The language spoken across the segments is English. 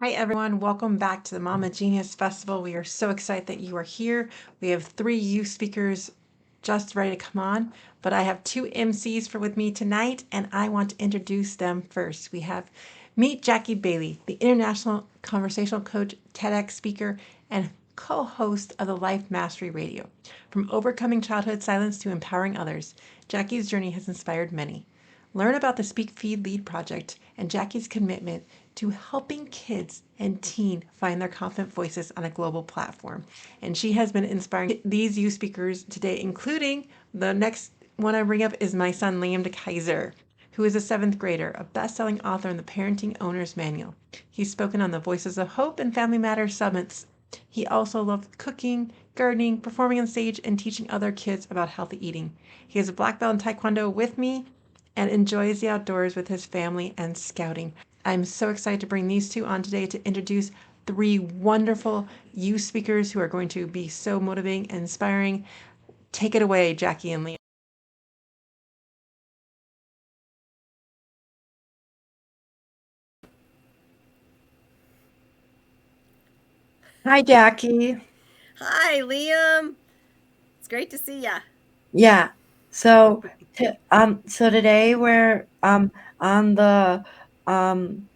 Hi, everyone. Welcome back to the Mama Genius Festival. We are so excited that you are here. We have three youth speakers just ready to come on, but I have two MCs for with me tonight, and I want to introduce them first. We have meet Jackie Bailey, the international conversational coach, TEDx speaker, and co-host of the Life Mastery Radio. From overcoming childhood silence to empowering others, Jackie's journey has inspired many. Learn about the Speak Feed Lead project and Jackie's commitment to helping kids and teen find their confident voices on a global platform. And she has been inspiring these youth speakers today, including the next one I bring up is my son Liam DeKaiser, who is a seventh grader, a best-selling author in the Parenting Owner's Manual. He's spoken on the Voices of Hope and Family Matters summits. He also loves cooking, gardening, performing on stage, and teaching other kids about healthy eating. He has a black belt in Taekwondo with me and enjoys the outdoors with his family and scouting. I'm so excited to bring these two on today to introduce three wonderful youth speakers who are going to be so motivating and inspiring. Take it away, Jackie and Liam. Hi, Jackie. Hi, Liam. It's great to see ya. Yeah. So today we're on the um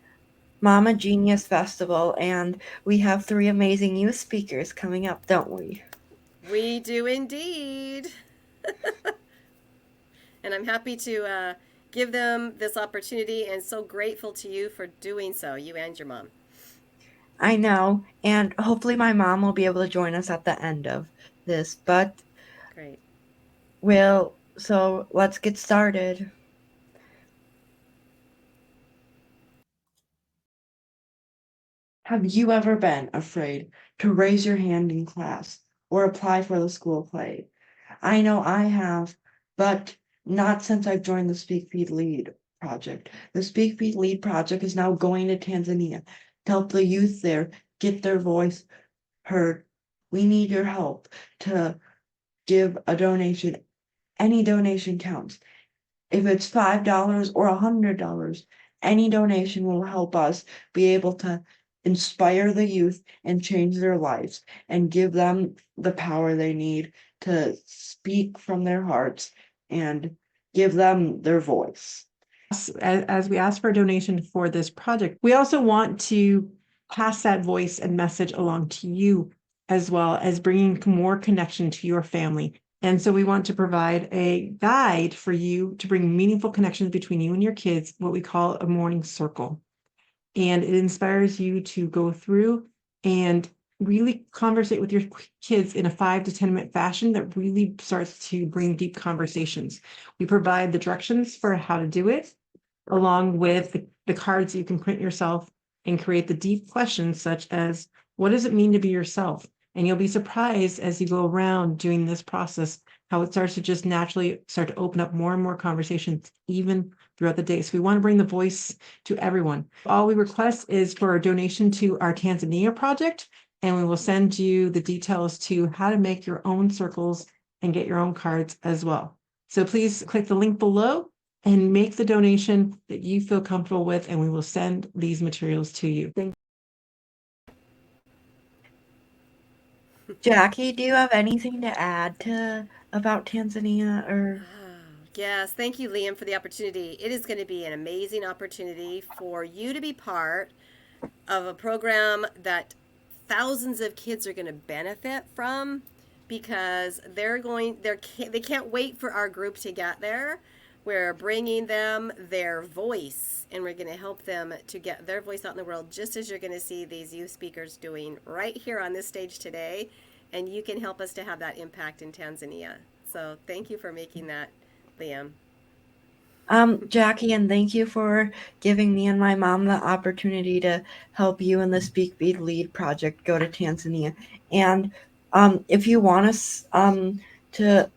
Mama Genius Festival, and we have three amazing youth speakers coming up, don't we? We do indeed. And I'm happy to give them this opportunity and so grateful to you for doing so, you and your mom. I know, and hopefully my mom will be able to join us at the end of this, but Great. let's get started. Have you ever been afraid to raise your hand in class or apply for the school play? I know I have, but not since I've joined the Speak Feed Lead project. The Speak Feed Lead project is now going to Tanzania to help the youth there get their voice heard. We need your help to give a donation. Any donation counts. If it's $5 or $100, any donation will help us be able to inspire the youth and change their lives and give them the power they need to speak from their hearts and give them their voice. As we ask for a donation for this project, we also want to pass that voice and message along to you, as well as bringing more connection to your family. And so we want to provide a guide for you to bring meaningful connections between you and your kids, what we call a morning circle. And it inspires you to go through and really conversate with your kids in a 5 to 10 minute fashion that really starts to bring deep conversations. We provide the directions for how to do it, along with the cards you can print yourself and create the deep questions such as, what does it mean to be yourself? And you'll be surprised as you go around doing this process, how it starts to just naturally start to open up more and more conversations, even throughout the day. So we want to bring the voice to everyone. All we request is for a donation to our Tanzania project, and we will send you the details to how to make your own circles and get your own cards as well. So please click the link below and make the donation that you feel comfortable with, and we will send these materials to you. Jackie, do you have anything to add to about Tanzania or? Yes, thank you, Liam, for the opportunity. It is going to be an amazing opportunity for you to be part of a program that thousands of kids are going to benefit from because they can't wait for our group to get there. We're bringing them their voice and we're going to help them to get their voice out in the world, just as you're going to see these youth speakers doing right here on this stage today. And you can help us to have that impact in Tanzania. So thank you for making that, Liam. Jackie, and thank you for giving me and my mom the opportunity to help you in the Speak Feed Lead project go to Tanzania. And if you want us to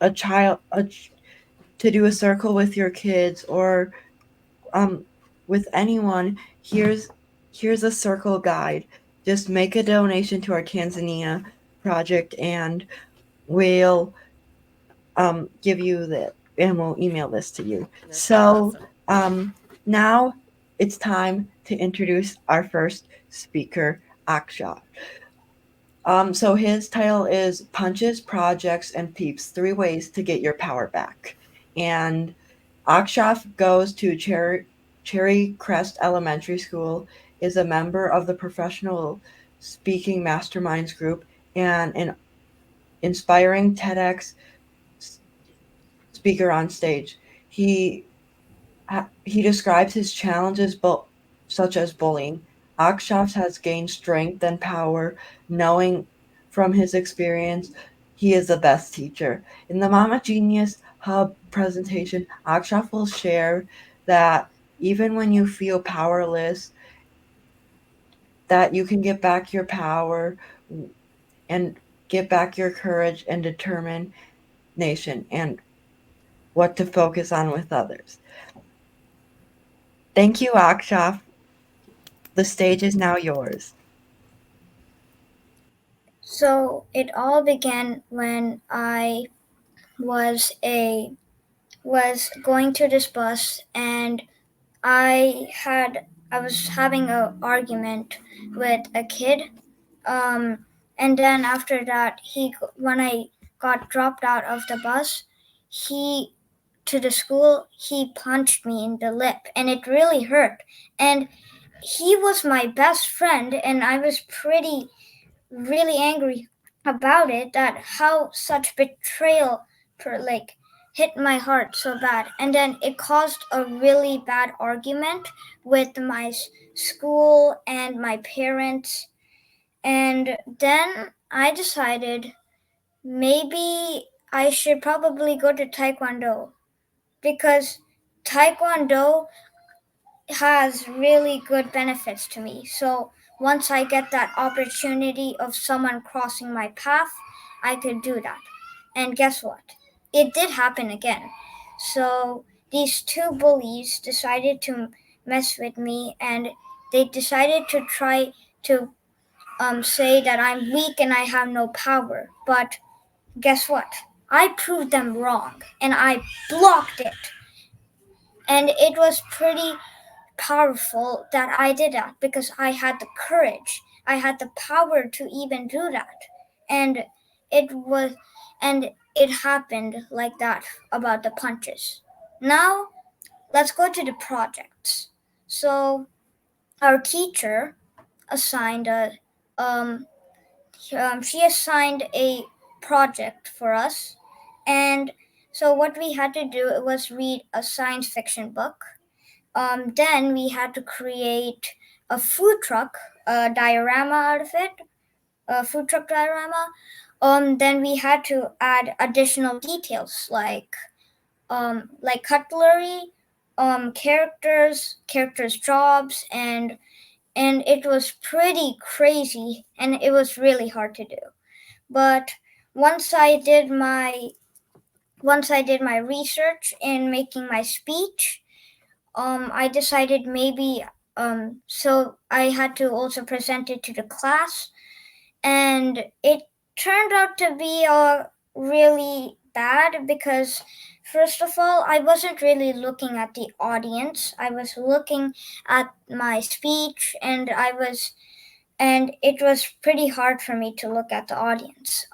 to do a circle with your kids or with anyone, here's a circle guide. Just make a donation to our Tanzania project, and we'll give you the and we'll email this to you. That's So awesome. now it's time to introduce our first speaker, Akshath. So his title is Punches, Projects, and Peeps: 3 Ways to Get Your Power Back. And Akshath goes to Cherry Crest Elementary School, is a member of the Professional Speaking Masterminds group, and an inspiring TEDx speaker on stage. He describes his challenges, such as bullying. Akshath has gained strength and power, knowing from his experience he is the best teacher. In the Mama Genius Hub presentation, Akshath will share that even when you feel powerless, that you can get back your power and get back your courage and determination and what to focus on with others. Thank you, Akshath. The stage is now yours. So it all began when I was going to this bus, and I was having an argument with a kid, and then after that, when I got dropped out of the bus, he to the school, he punched me in the lip, and it really hurt. And he was my best friend, and I was really angry about it, that how such betrayal hit my heart so bad. And then it caused a really bad argument with my school and my parents. And then I decided maybe I should probably go to Taekwondo, because Taekwondo has really good benefits to me. So once I get that opportunity of someone crossing my path, I could do that. And guess what? It did happen again. So these 2 bullies decided to mess with me, and they decided to try to say that I'm weak and I have no power. But guess what? I proved them wrong, and I blocked it. And it was pretty powerful that I did that, because I had the courage, I had the power to even do that. And it happened like that about the punches. Now let's go to the projects. So our teacher assigned she assigned a project for us, and so what we had to do was read a science fiction book. Then we had to create a food truck diorama out of it, a food truck diorama. Then we had to add additional details like cutlery, characters' jobs, and it was pretty crazy, and it was really hard to do. But once I did my research in making my speech, I decided maybe so I had to also present it to the class, and it turned out to be really bad, because first of all, I wasn't really looking at the audience. I was looking at my speech, and it was pretty hard for me to look at the audience.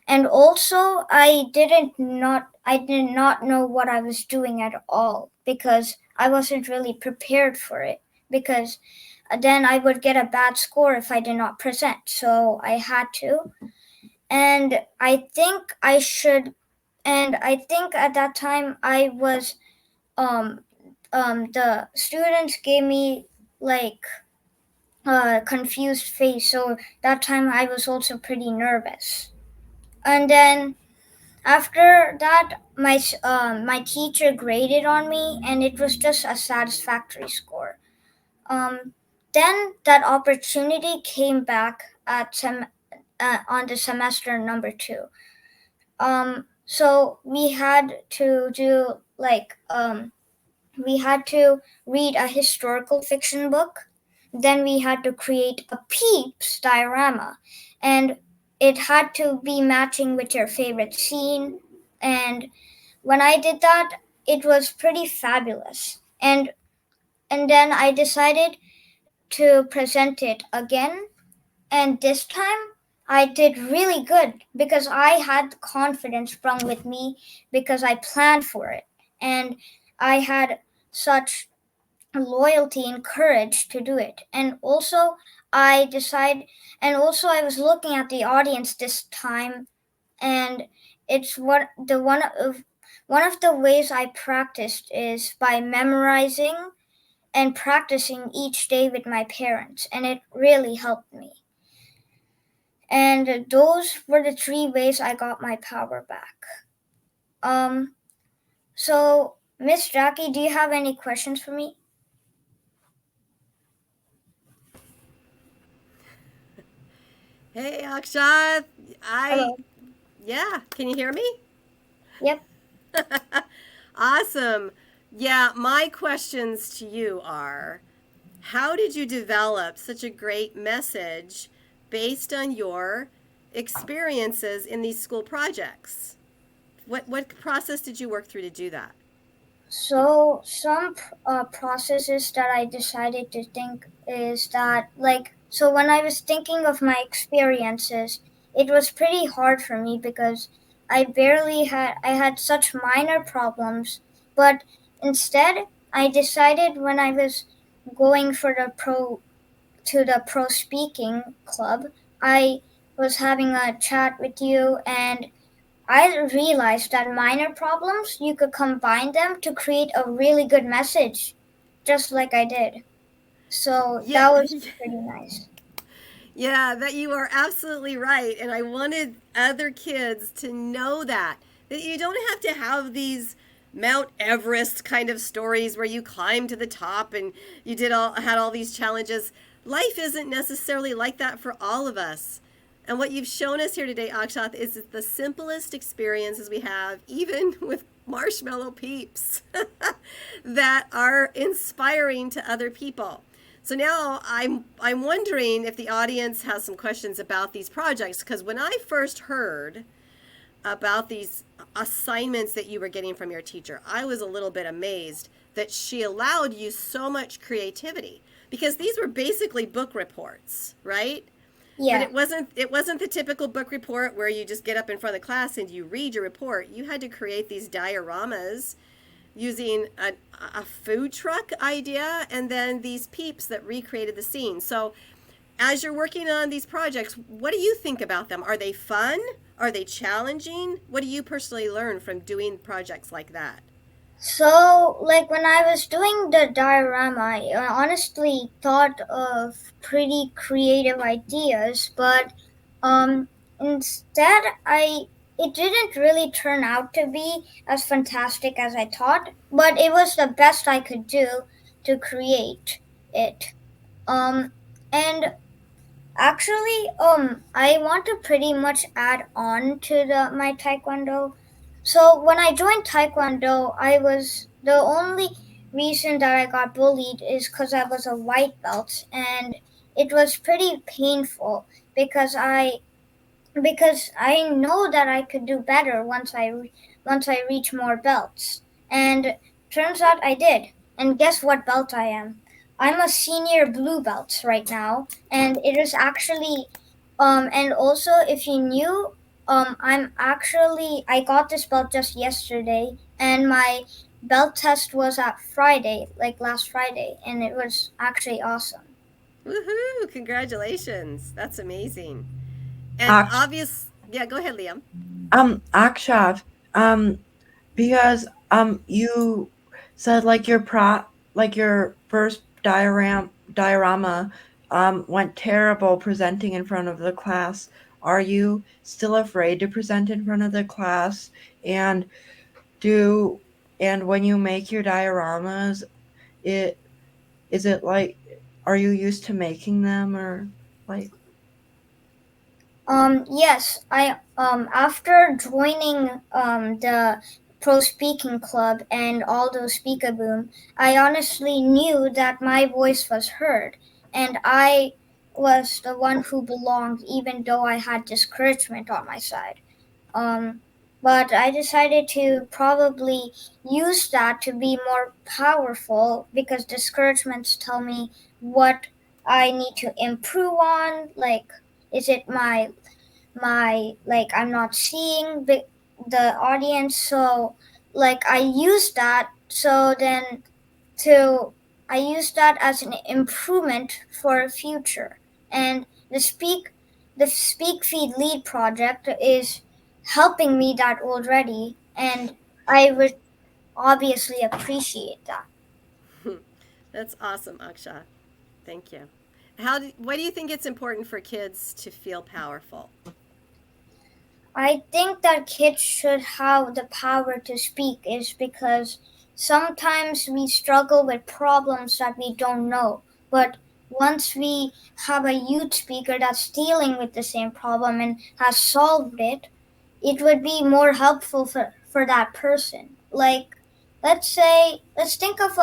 And also, I did not know what I was doing at all, because I wasn't really prepared for it, because then I would get a bad score if I did not present. So I had to. And I think at that time I was the students gave me like a confused face. So that time I was also pretty nervous. And then after that, my teacher graded on me, and it was just a satisfactory score. Then that opportunity came back on the semester number 2. So we had to do we had to read a historical fiction book. Then we had to create a Peeps diorama, and it had to be matching with your favorite scene. And when I did that, it was pretty fabulous. And then I decided to present it again. And this time I did really good because I had confidence sprung with me because I planned for it. And I had such loyalty and courage to do it. And also I was looking at the audience this time, and it's one of the ways I practiced is by memorizing and practicing each day with my parents, and it really helped me. And those were the 3 ways I got my power back. So Miss Jackie, do you have any questions for me? Hey, Akshath. Hello. Yeah, can you hear me? Yep. Awesome. Yeah, my questions to you are, how did you develop such a great message based on your experiences in these school projects? What process did you work through to do that? So some processes that I decided to think is that, so when I was thinking of my experiences, it was pretty hard for me because I had such minor problems, but instead I decided when I was going for the pro speaking club, I was having a chat with you, and I realized that minor problems, you could combine them to create a really good message, just like I did. So Yeah, that was pretty nice. yeah, that you are absolutely right. And I wanted other kids to know that you don't have to have these Mount Everest kind of stories where you climbed to the top and you had all these challenges. Life isn't necessarily like that for all of us. And what you've shown us here today, Akshath, is the simplest experiences we have, even with marshmallow peeps, that are inspiring to other people. So now I'm wondering if the audience has some questions about these projects, because when I first heard about these assignments that you were getting from your teacher, I was a little bit amazed that she allowed you so much creativity, because these were basically book reports, right? Yeah. But it wasn't the typical book report where you just get up in front of the class and you read your report. You had to create these dioramas using a food truck idea and then these peeps that recreated the scene. So as you're working on these projects, what do you think about them? Are they fun? Are they challenging? What do you personally learn from doing projects like that? So, when I was doing the diorama, I honestly thought of pretty creative ideas, but instead, it didn't really turn out to be as fantastic as I thought, but it was the best I could do to create it. And actually, I want to pretty much add on to my taekwondo. So when I joined taekwondo, I was the only reason that I got bullied is because I was a white belt, and it was pretty painful because I know that I could do better once I reach more belts. And turns out I did. And guess what belt I am? I'm a senior blue belt right now, and it is actually and also if you knew, I got this belt just yesterday, and my belt test was at Friday, like last Friday, and it was actually awesome. Woohoo! Congratulations. That's amazing. And Aksh, yeah, go ahead, Liam. Akshath, because you said like your first diorama went terrible presenting in front of the class. Are you still afraid to present in front of the class? And do and when you make your dioramas, it is it like, are you used to making them, or like? Yes, I after joining the pro speaking club and all those speakaboom, I honestly knew that my voice was heard, and I was the one who belonged, even though I had discouragement on my side. Um, but I decided to probably use that to be more powerful because discouragements tell me what I need to improve on? Like, is it my like I'm not seeing the audience? So like to I use that as an improvement for future. And the Speak Feed Lead project is helping me that already, and I would obviously appreciate that. That's awesome, Aksha. Thank you. Why do you think it's important for kids to feel powerful? I think that kids should have the power to speak is because sometimes we struggle with problems that we don't know. But once we have a youth speaker that's dealing with the same problem and has solved it, it would be more helpful for that person. Like, let's think of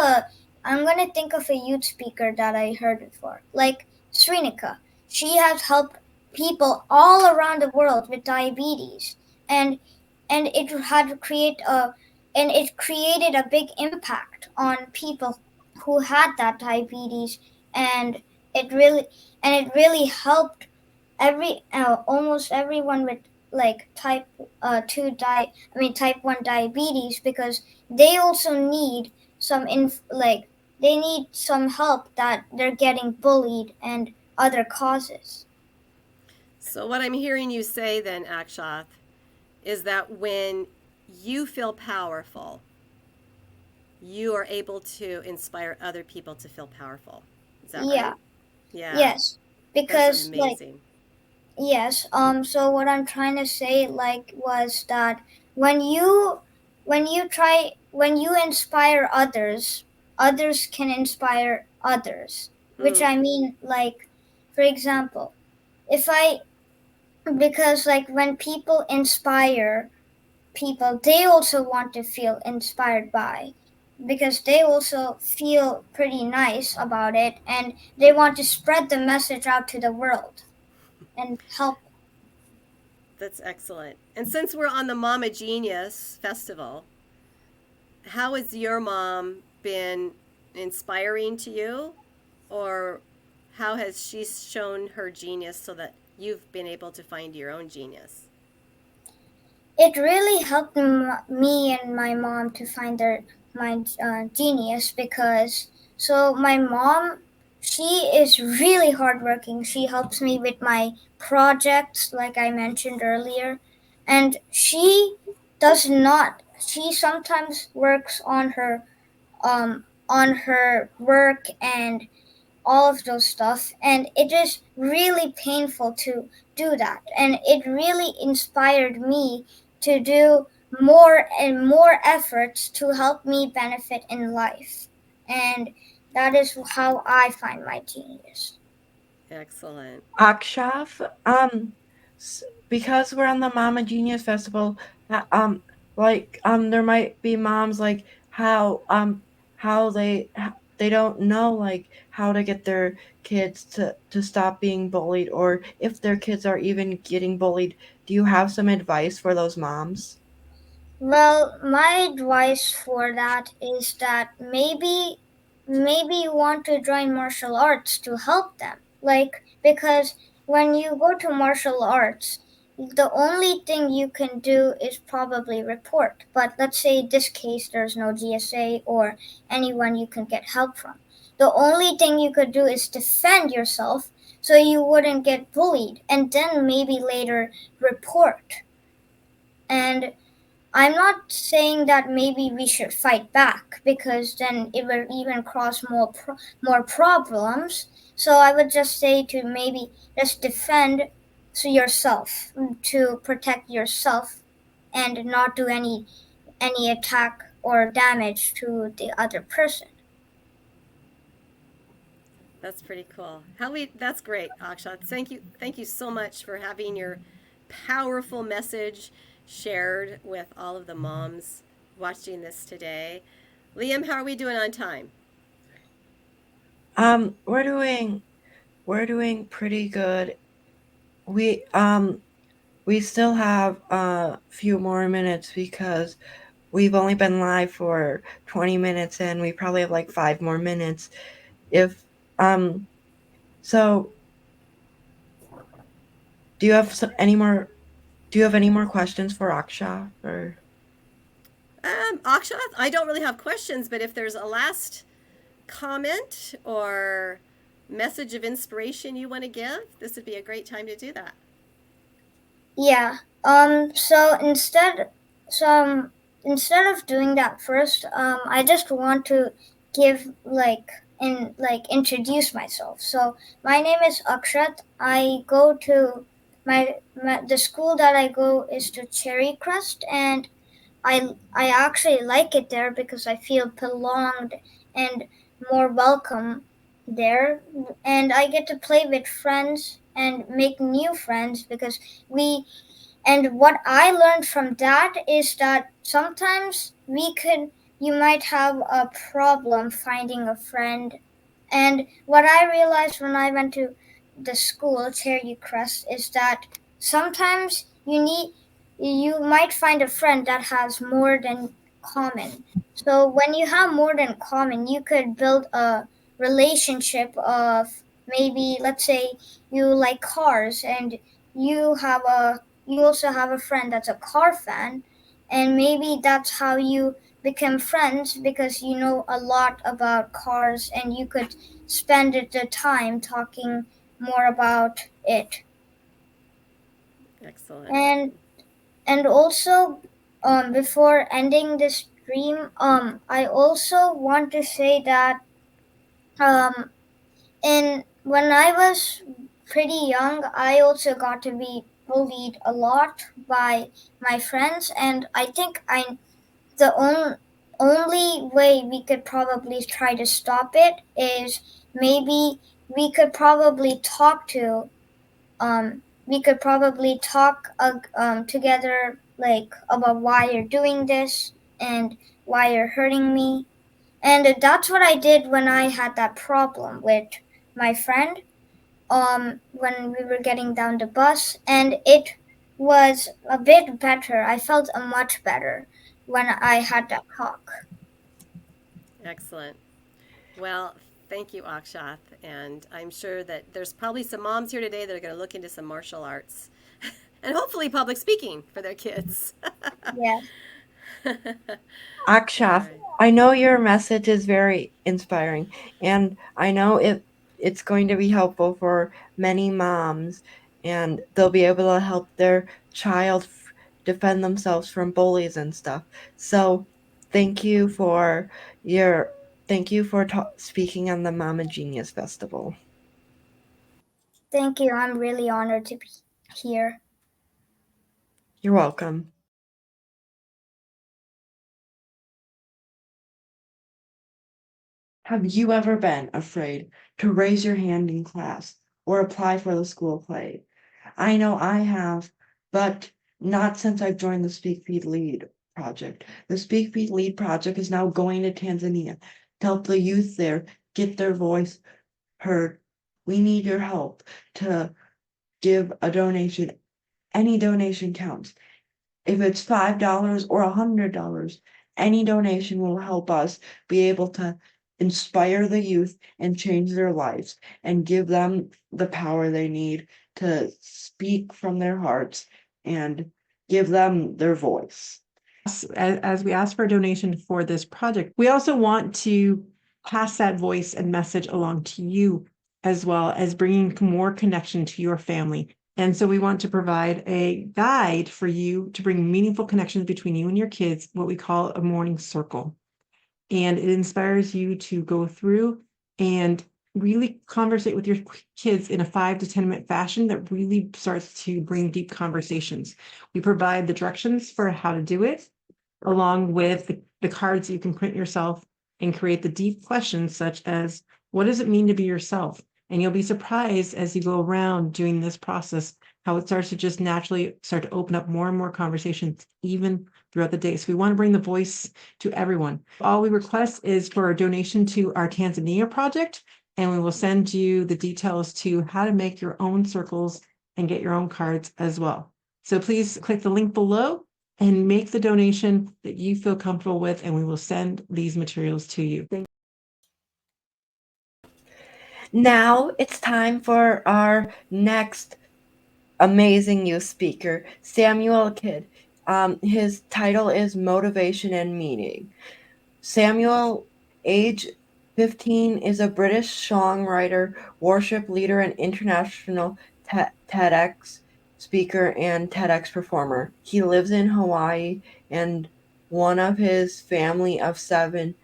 I'm going to think of a youth speaker that I heard before, like Srinika. She has helped people all around the world with diabetes, and and it had create a and it created a big impact on people who had that diabetes, and it really it really helped almost everyone with like type 1 diabetes, because they also need they need some help that they're getting bullied and other causes. So, what I'm hearing you say then, Akshath, is that when you feel powerful, you are able to inspire other people to feel powerful. Is that Yeah. right? Yeah, Yes, that's because amazing. yes. So what I'm trying to say was that when when you inspire others, others can inspire others. Which Mm. I mean, like, for example, if I because like when people inspire people, they also want to feel inspired by, because they also feel pretty nice about it, and they want to spread the message out to the world and help. That's excellent. And since we're on the Mama Genius Festival, how has your mom been inspiring to you? Or how has she shown her genius so that you've been able to find your own genius? It really helped me and my mom to find my genius, because my mom, she is really hardworking. She helps me with my projects, like I mentioned earlier, and does not. She sometimes works on her work and all of those stuff, and it is really painful to do that, and it really inspired me to do more and more efforts to help me benefit in life, and that is how I find my genius. Excellent. Akshath, because we're on the Mama Genius Festival, uh, um, there might be moms like how they don't know like how to get their kids to stop being bullied, or if their kids are even getting bullied. Do you have some advice for those moms? Well, my advice for that is that maybe you want to join martial arts to help them. Like, because when you go to martial arts, the only thing you can do is probably report. But let's say in this case there's no GSA or anyone you can get help from. The only thing you could do is defend yourself so you wouldn't get bullied, and then maybe later report. And I'm not saying that maybe we should fight back, because then it will even cause more problems. So I would just say to maybe just defend yourself, to protect yourself, and not do any attack or damage to the other person. That's pretty cool. That's great, Akshat. Thank you so much for having your powerful message shared with all of the moms watching this today. Liam, how are we doing on time? Um, we're doing we're doing pretty good. We um we still have a few more minutes because we've only been live for 20 minutes and we probably have like 5 more minutes. If um So, do you have any more? Do you have any more questions for Akshath? Or Akshath, I don't really have questions, but if there's a last comment or message of inspiration you want to give, this would be a great time to do that. Yeah. So instead of doing that first, I just want to give introduce myself. So my name is Akshath. I go to the school that I go is to Cherry Crest, and I actually like it there because I feel belonged and more welcome there, and I get to play with friends and make new friends because we and what I learned from that is that sometimes you might have a problem finding a friend. And what I realized when I went to the school, Cherry Crest, is that sometimes you might find a friend that has more than common. So when you have more than common, you could build a relationship of, maybe, let's say you like cars, and you also have a friend that's a car fan, and maybe that's how you become friends, because you know a lot about cars and you could spend the time talking more about it. Excellent. And also, before ending this stream, I also want to say that, um, in when I was pretty young, I also got to be bullied a lot by my friends, and I think the only way we could probably try to stop it is, maybe we could probably talk to together, like, about why you're doing this and why you're hurting me. And that's what I did when I had that problem with my friend, when we were getting down the bus, and it was a bit better. I felt much better when I had that talk. Excellent. Well, thank you, Akshath. And I'm sure that there's probably some moms here today that are going to look into some martial arts and hopefully public speaking for their kids. Yes. Akshath, Right. I know your message is very inspiring, and I know it's going to be helpful for many moms, and they'll be able to help their child defend themselves from bullies and stuff. So, thank you for your thank you for speaking on the Mama Genius Festival. Thank you. I'm really honored to be here. You're welcome. Have you ever been afraid to raise your hand in class or apply for the school play? I know I have, but not since I've joined the Speak Feed Lead project. The Speak Feed Lead project is now going to Tanzania to help the youth there get their voice heard. We need your help to give a donation. Any donation counts. If it's $5 or $100, any donation will help us be able to inspire the youth and change their lives and give them the power they need to speak from their hearts and give them their voice. As we ask for a donation for this project, we also want to pass that voice and message along to you, as well as bringing more connection to your family. And so we want to provide a guide for you to bring meaningful connections between you and your kids, what we call a morning circle. And it inspires you to go through and really conversate with your kids in a 5 to 10 minute fashion that really starts to bring deep conversations. We provide the directions for how to do it, along with the cards you can print yourself and create the deep questions, such as, what does it mean to be yourself? And you'll be surprised as you go around doing this process, how it starts to just naturally start to open up more and more conversations, even throughout the day. So we want to bring the voice to everyone. All we request is for a donation to our Tanzania project, and we will send you the details to how to make your own circles and get your own cards as well. So please click the link below and make the donation that you feel comfortable with, and we will send these materials to you. Now it's time for our next amazing youth speaker, Samuel Kidd. His title is Motivation and Meaning. Samuel, age 15, is a British songwriter, worship leader, and international TEDx speaker and TEDx performer. He lives in Hawaii and one of his family of 7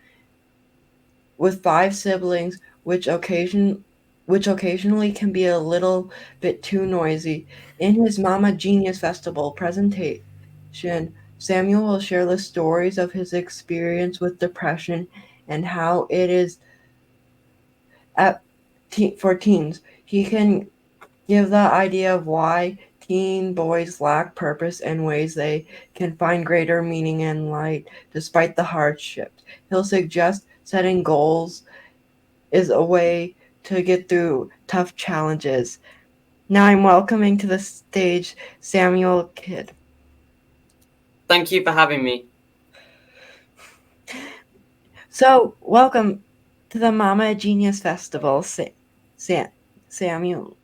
with 5 siblings, which occasionally can be a little bit too noisy. In his Mama Genius Festival presentation, Samuel will share the stories of his experience with depression and how it is for teens. He can give the idea of why teen boys lack purpose and ways they can find greater meaning and light despite the hardships. He'll suggest setting goals is a way to get through tough challenges. Now I'm welcoming to the stage Samuel Kidd. Thank you for having me. So, welcome to the Mama Genius Festival, Samuel.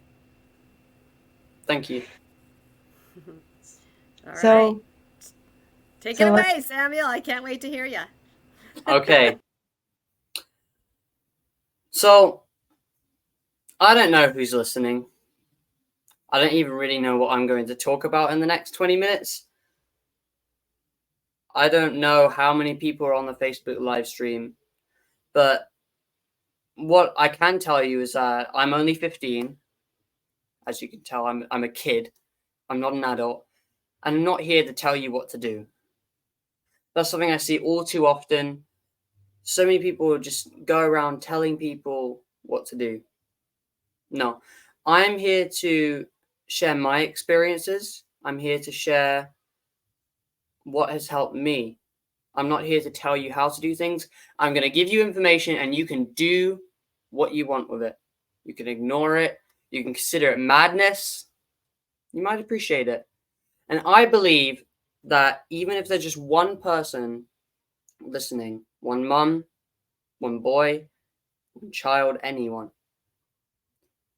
Thank you. All So, right. Take so it let's- away, Samuel. I can't wait to hear you. Okay. So, I don't know who's listening. I don't even really know what I'm going to talk about in the next 20 minutes. I don't know how many people are on the Facebook live stream, but what I can tell you is that I'm only 15. As you can tell, I'm a kid. I'm not an adult. And I'm not here to tell you what to do. That's something I see all too often. So many people just go around telling people what to do. No, I'm here to share my experiences. I'm here to share what has helped me. I'm not here to tell you how to do things. I'm going to give you information and you can do what you want with it. You can ignore it. You can consider it madness. You might appreciate it. And I believe that even if there's just one person listening, one mum, one boy, one child, anyone,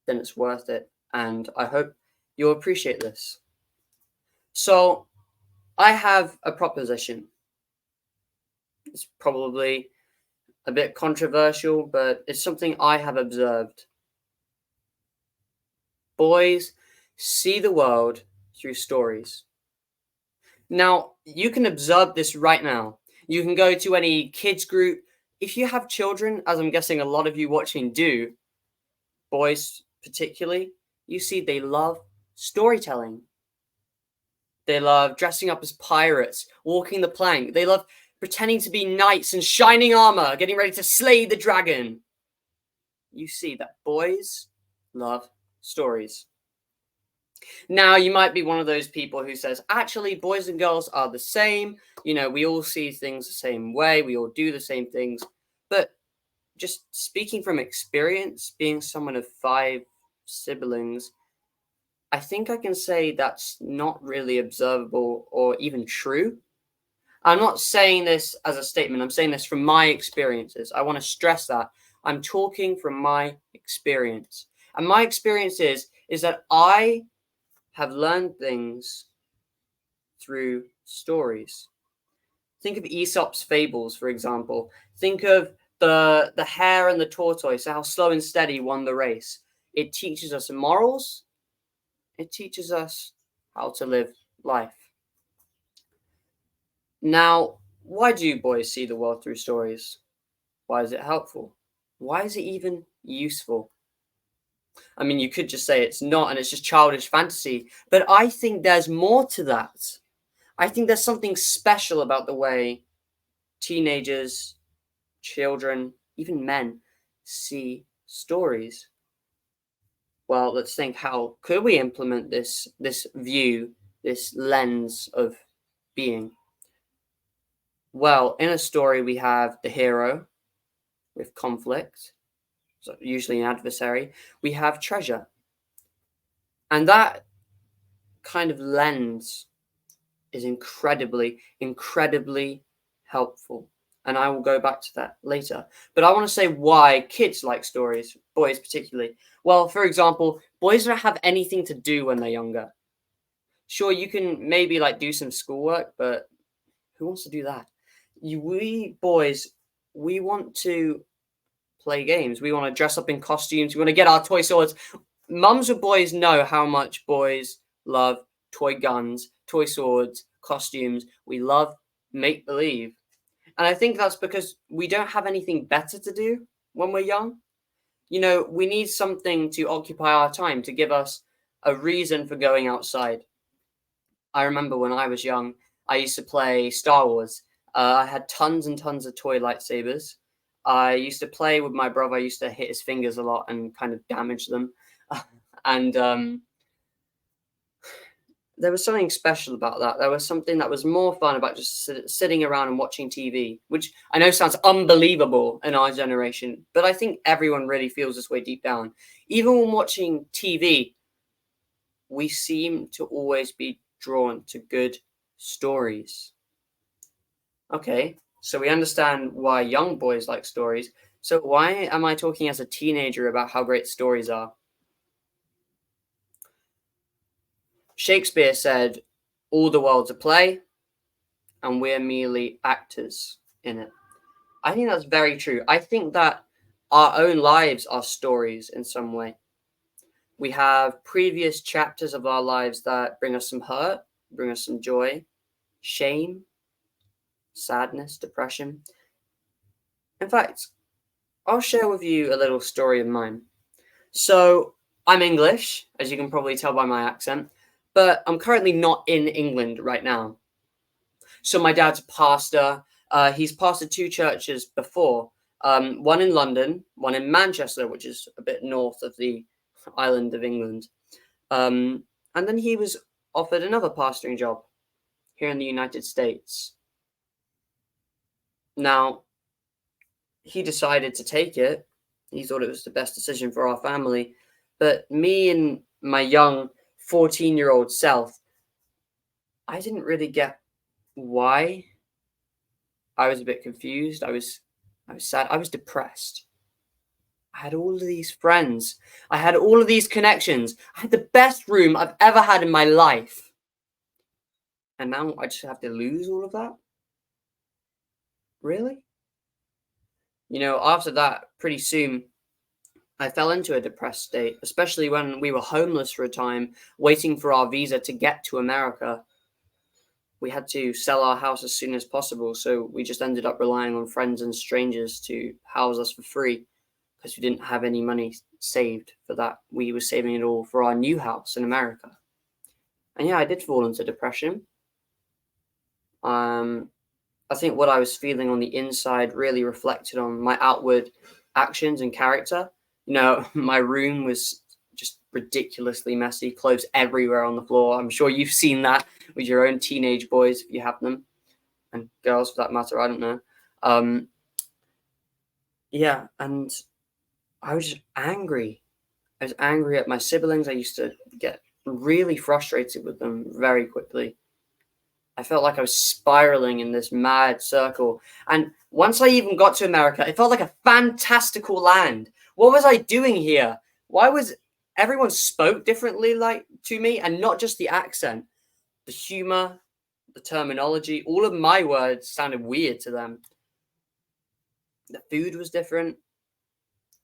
then it's worth it. And I hope you'll appreciate this. So I have a proposition. It's probably a bit controversial, but it's something I have observed. Boys see the world through stories. Now, you can observe this right now. You can go to any kids group. If you have children, as I'm guessing a lot of you watching do, boys particularly, you see they love storytelling. They love dressing up as pirates, walking the plank. They love pretending to be knights in shining armor, getting ready to slay the dragon. You see that boys love stories. Now, you might be one of those people who says, actually, boys and girls are the same. You know, we all see things the same way. We all do the same things. But just speaking from experience, being someone of 5 siblings, I think I can say that's not really observable or even true. I'm not saying this as a statement. I'm saying this from my experiences. I want to stress that. I'm talking from my experience. And my experience is that I have learned things through stories. Think of Aesop's fables, for example. Think of the hare and the tortoise, how slow and steady won the race. It teaches us morals. It teaches us how to live life. Now, why do boys see the world through stories? Why is it helpful? Why is it even useful? I mean, you could just say it's not and it's just childish fantasy, but I think there's more to that. I think there's something special about the way teenagers, children, even men see stories. Well, let's think, how could we implement this view, this lens of being? Well, in a story we have the hero with conflict, so usually an adversary. We have treasure. And that kind of lens is incredibly, incredibly helpful. and I will go back to that later. But I want to say why kids like stories, boys particularly. Well, for example, boys don't have anything to do when they're younger. Sure, you can maybe like do some schoolwork, but who wants to do that? We boys, we want to play games. We want to dress up in costumes. We want to get our toy swords. Mums with boys know how much boys love toy guns, toy swords, costumes. We love make believe. And I think that's because we don't have anything better to do when we're young. You know, we need something to occupy our time, to give us a reason for going outside. I remember when I was young, I used to play Star Wars. I had tons and tons of toy lightsabers. I used to play with my brother. I used to hit his fingers a lot and kind of damage them. And there was something special about that. There was something that was more fun about just sitting around and watching TV, which I know sounds unbelievable in our generation, but I think everyone really feels this way deep down. Even when watching TV, we seem to always be drawn to good stories. Okay, so we understand why young boys like stories. So why am I talking as a teenager about how great stories are? Shakespeare said, all the world's a play, and we're merely actors in it. I think that's very true. I think that our own lives are stories in some way. We have previous chapters of our lives that bring us some hurt, bring us some joy, shame, sadness, depression. In fact, I'll share with you a little story of mine. So, I'm English, as you can probably tell by my accent, but I'm currently not in England right now. So my dad's a pastor. He's pastored 2 churches before, one in London, one in Manchester, which is a bit north of the island of England. And then he was offered another pastoring job here in the United States. Now, he decided to take it. He thought it was the best decision for our family. But me and my young 14-year-old self, I didn't really get why. I was a bit confused. I was sad. I was depressed. I had all of these friends. I had all of these connections. I had the best room I've ever had in my life. And now I just have to lose all of that? Really? You know, after that, pretty soon, I fell into a depressed state, especially when we were homeless for a time, waiting for our visa to get to America. We had to sell our house as soon as possible, so we just ended up relying on friends and strangers to house us for free because we didn't have any money saved for that. We were saving it all for our new house in America. And yeah, I did fall into depression. I think what I was feeling on the inside really reflected on my outward actions and character. You know, my room was just ridiculously messy, clothes everywhere on the floor. I'm sure you've seen that with your own teenage boys, if you have them, and girls for that matter, I don't know. Yeah, and I was just angry. I was angry at my siblings. I used to get really frustrated with them very quickly. I felt like I was spiraling in this mad circle. And once I even got to America, it felt like a fantastical land. What was I doing here? Why was everyone spoke differently like to me, and not just the accent, the humor, the terminology, all of my words sounded weird to them. The food was different.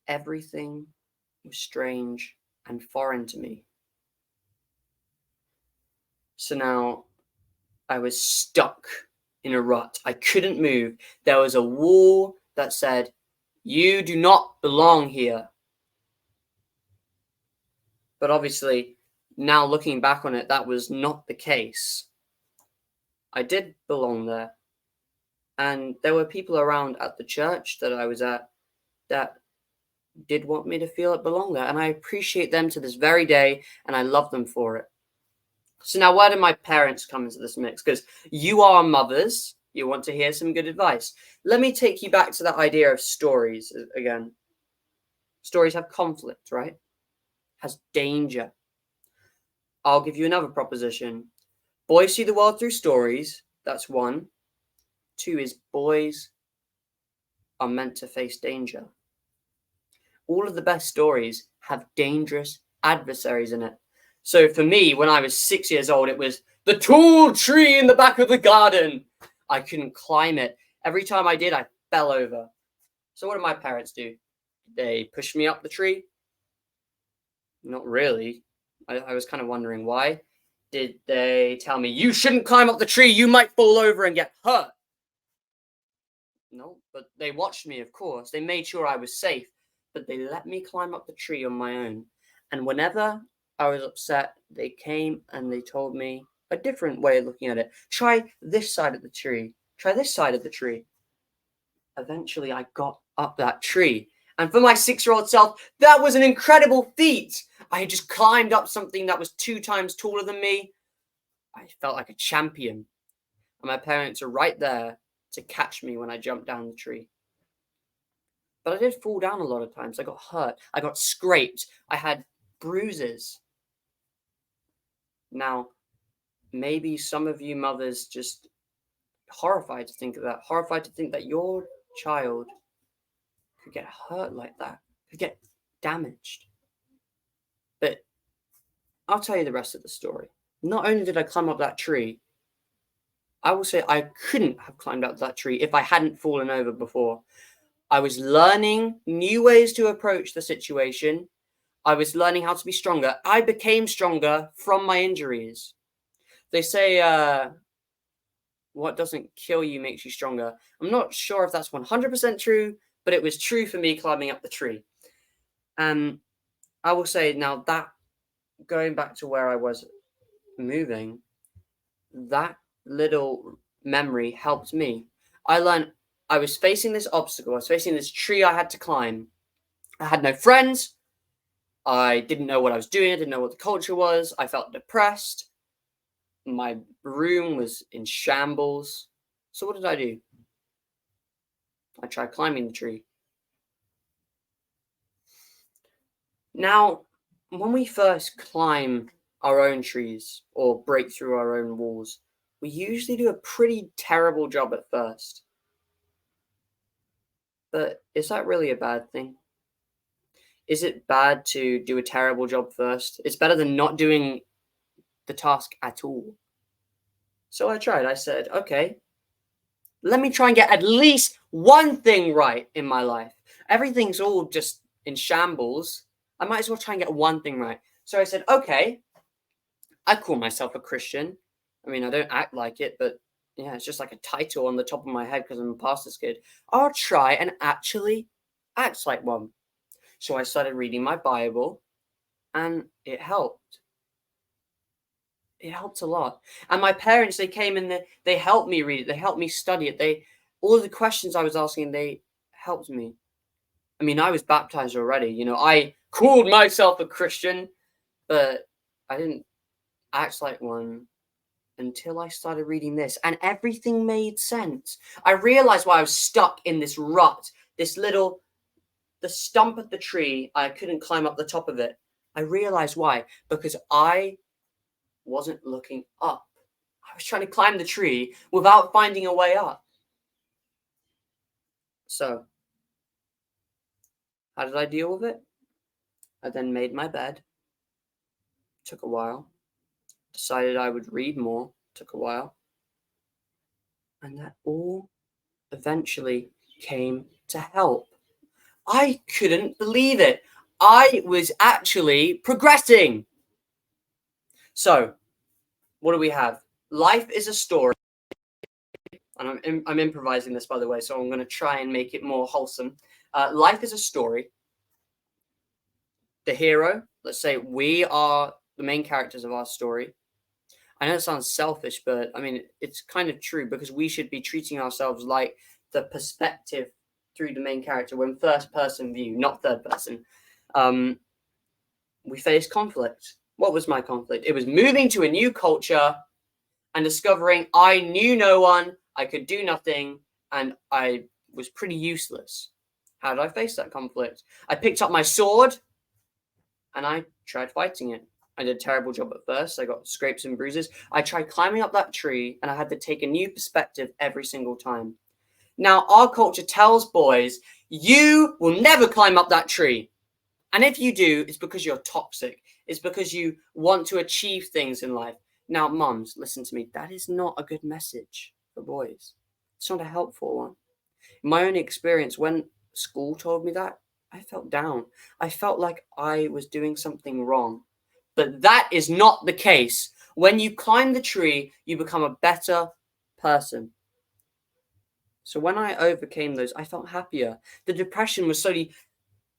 Everything was strange and foreign to me. So now I was stuck in a rut. I couldn't move. There was a wall that said, "You do not belong here." But obviously, now looking back on it, that was not the case. I did belong there. And there were people around at the church that I was at that did want me to feel it belong there. And I appreciate them to this very day, and I love them for it. So now, where do my parents come into this mix? Because you are mothers. You want to hear some good advice. Let me take you back to that idea of stories again. Stories have conflict, right? Has danger. I'll give you another proposition. Boys see the world through stories. That's 1. 2 is boys are meant to face danger. All of the best stories have dangerous adversaries in it. So for me, when I was 6 years old, it was the tall tree in the back of the garden. I couldn't climb it. Every time I did, I fell over. So what did my parents do? They pushed me up the tree? Not really. I was kind of wondering why. Did they tell me, you shouldn't climb up the tree, you might fall over and get hurt? No, but they watched me, of course. They made sure I was safe, but they let me climb up the tree on my own. And whenever I was upset, they came and they told me a different way of looking at it. Try this side of the tree. Try this side of the tree. Eventually, I got up that tree. And for my 6-year-old self, that was an incredible feat. I had just climbed up something that was 2 times taller than me. I felt like a champion. And my parents are right there to catch me when I jumped down the tree. But I did fall down a lot of times. I got hurt. I got scraped. I had bruises. Now, maybe some of you mothers just horrified to think of that. Horrified to think that your child could get hurt like that. Could get damaged. But I'll tell you the rest of the story. Not only did I climb up that tree, I will say I couldn't have climbed up that tree if I hadn't fallen over before. I was learning new ways to approach the situation. I was learning how to be stronger. I became stronger from my injuries. They say, what doesn't kill you makes you stronger. I'm not sure if that's 100% true, but it was true for me climbing up the tree. And I will say now that, going back to where I was moving, that little memory helped me. I learned I was facing this obstacle. I was facing this tree I had to climb. I had no friends. I didn't know what I was doing. I didn't know what the culture was. I felt depressed. My room was in shambles. So what did I do? I tried climbing the tree. Now, when we first climb our own trees or break through our own walls, we usually do a pretty terrible job at first. But is that really a bad thing? Is it bad to do a terrible job first? It's better than not doing the task at all. So I tried. I said, okay, let me try and get at least one thing right in my life. Everything's all just in shambles. I might as well try and get one thing right. So I said, okay, I call myself a Christian. I mean, I don't act like it, but yeah, it's just like a title on the top of my head because I'm a pastor's kid. I'll try and actually act like one. So I started reading my Bible, and it helped. It helped a lot. And my parents, they came and they helped me read it. They helped me study it. All of the questions I was asking, they helped me. I mean, I was baptized already. You know, I called myself a Christian, but I didn't act like one until I started reading this, and everything made sense. I realized why I was stuck in this rut, the stump of the tree. I couldn't climb up the top of it. I realized why, because I wasn't looking up. I was trying to climb the tree without finding a way up. So, how did I deal with it? I then made my bed. Took a while. Decided I would read more. Took a while. And that all eventually came to help. I couldn't believe it. I was actually progressing. So, what do we have? Life is a story. And I'm improvising this, by the way, so I'm going to try and make it more wholesome. Life is a story. The hero, let's say we are the main characters of our story. I know it sounds selfish, but I mean, it's kind of true because we should be treating ourselves like the perspective through the main character when first person view, not third person. We faced conflict. What was my conflict? It was moving to a new culture and discovering I knew no one, I could do nothing, and I was pretty useless. How did I face that conflict? I picked up my sword and I tried fighting it. I did a terrible job at first. I got scrapes and bruises. I tried climbing up that tree and I had to take a new perspective every single time. Now, our culture tells boys, you will never climb up that tree. And if you do, it's because you're toxic. It's because you want to achieve things in life. Now, mums, listen to me. That is not a good message for boys. It's not a helpful one. In my own experience, when school told me that, I felt down. I felt like I was doing something wrong. But that is not the case. When you climb the tree, you become a better person. So when I overcame those, I felt happier. The depression was slowly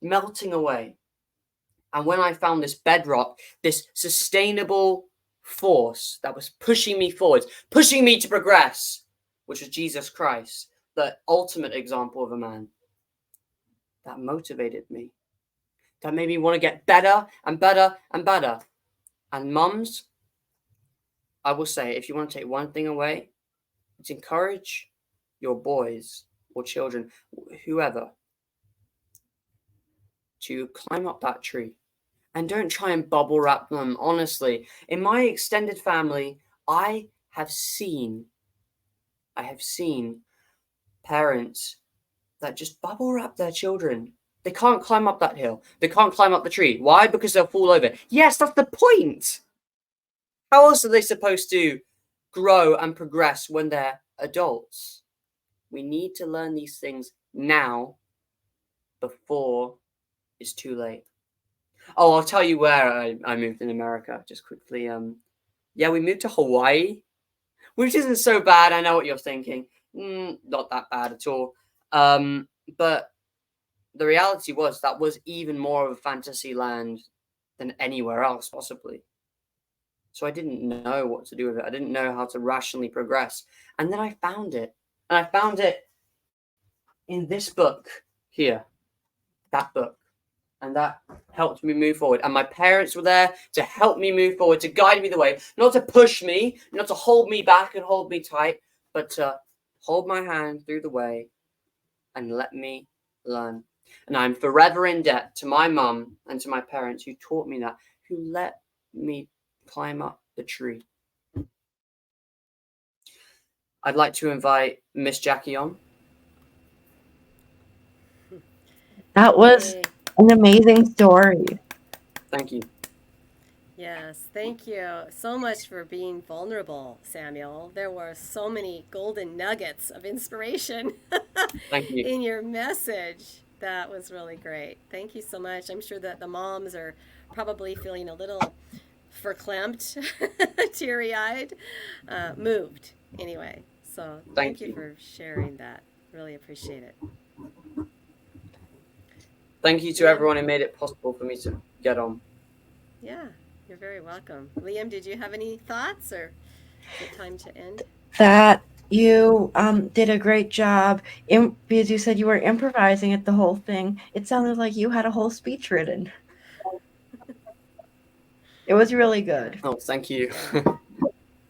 melting away. And when I found this bedrock, this sustainable force that was pushing me forwards, pushing me to progress, which was Jesus Christ, the ultimate example of a man, that motivated me. That made me want to get better and better and better. And mums, I will say, if you want to take one thing away, it's encourage your boys or children, whoever, to climb up that tree. And don't try and bubble wrap them. Honestly, in my extended family, I have seen parents that just bubble wrap their children. They can't climb up that hill. They can't climb up the tree. Why? Because they'll fall over. Yes, that's the point. How else are they supposed to grow and progress when they're adults? We need to learn these things now before it's too late. Oh, I'll tell you where I moved in America, just quickly. Yeah, we moved to Hawaii, which isn't so bad. I know what you're thinking. Not that bad at all. But the reality was that was even more of a fantasy land than anywhere else, possibly. So I didn't know what to do with it. I didn't know how to rationally progress. And then I found it. And I found it in this book here, that book. And that helped me move forward. And my parents were there to help me move forward, to guide me the way, not to push me, not to hold me back and hold me tight, but to hold my hand through the way and let me learn. And I'm forever in debt to my mum and to my parents who taught me that, who let me climb up the tree. I'd like to invite Miss Jackie on. That was Yay. an amazing story. Thank you. Yes, thank you so much for being vulnerable, Samuel. There were so many golden nuggets of inspiration Thank you. in your message. That was really great. Thank you so much. I'm sure that the moms are probably feeling a little verklempt, teary-eyed, moved anyway. So thank you for sharing that. Really appreciate it. Thank you to everyone who made it possible for me to get on. Yeah, you're very welcome. Liam, did you have any thoughts, or is it time to end? That you did a great job because you said you were improvising at the whole thing. It sounded like you had a whole speech written. It was really good. Oh, thank you.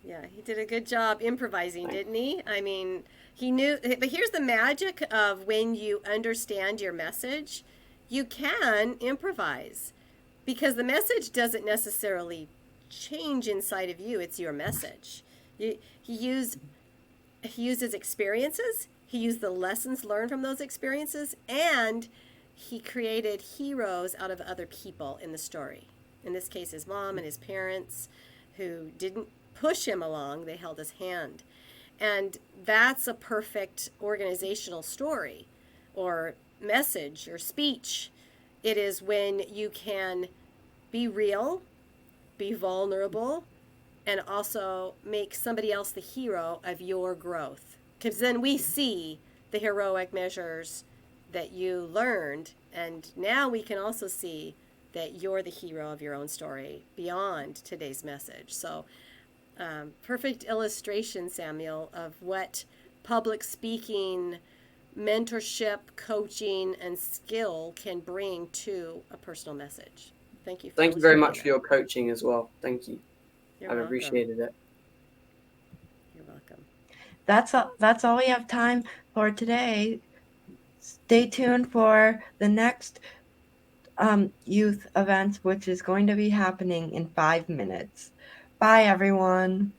Yeah, he did a good job improvising, didn't he? I mean, he knew, but here's the magic of when you understand your message, you can improvise because the message doesn't necessarily change inside of you. It's your message. He used his experiences. He used the lessons learned from those experiences, and he created heroes out of other people in the story. In this case, his mom and his parents, who didn't push him along, they held his hand. And that's a perfect organizational story or message or speech. It is when you can be real, be vulnerable, and also make somebody else the hero of your growth. Because then we see the heroic measures that you learned, and now we can also see that you're the hero of your own story beyond today's message. So perfect illustration, Samuel, of what public speaking, mentorship, coaching, and skill can bring to a personal message. Thank you. Thank you very much for your coaching as well. Thank you. You're I've welcome. appreciated it. You're welcome. That's all we have time for today. Stay tuned for the next youth event, which is going to be happening in 5 minutes. Bye, everyone.